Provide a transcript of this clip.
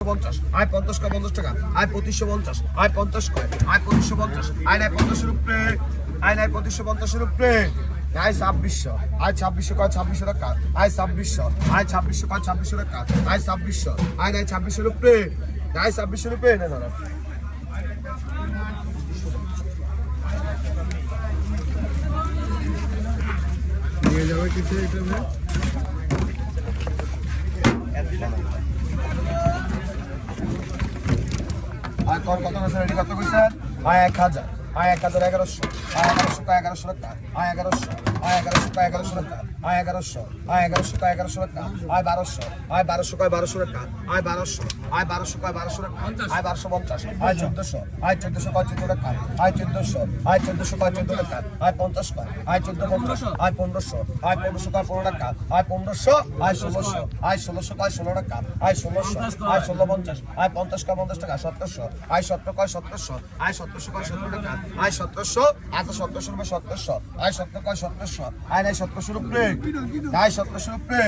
50 আয় 50 কয় 50 টাকা আয় 2550 আয় 50 কয় আয় 2550 আয় নাই 50 রুপে আয় নাই 2550 রুপে আয় 2600 আয় 2600 কয় 2600 টাকা আয় 2600 আয় 2600 কয় 2600 টাকা আয় 2600 আয় নাই 2600 রুপে আয় 2600 রুপে না দাদা নিয়ে যাবে কিছু এটা না আর কত কত রেডি কত কইছেন আয় 1000 আয় 1100 আয় 1100 কয় 1100 টাকা আয় 1100 আয় 1100 কয় 1100 টাকা আয় 1100 আয় 1100 কয় 1100 টাকা আয় 1200 আয় 1200 কয় 1200 টাকা আয় 1200 আয় 1200 কয় 1200 টাকা আয় 1250 আয় 1400 আয় 1400 কয় 14 টাকা আয় 1400 আয় 1400 কয় 14 টাকা আয় 50 কয় আয় 1450 আয় 1500 আয় 1500 কয় 15 টাকা আয় 1500 আয় 1600 আয় 1600 কয় 16 টাকা আয় 1600 আয় 1650 আয় 50 কয় 50 টাকা 1700 আয় 17 কয় 1700 আয় 1700 কয় 17 টাকা আয় 1700 আয় 1700 রুপে 1700 আয় 17 কয় 1700 আয় নাই 1700 রুপে আয় 1700 রুপে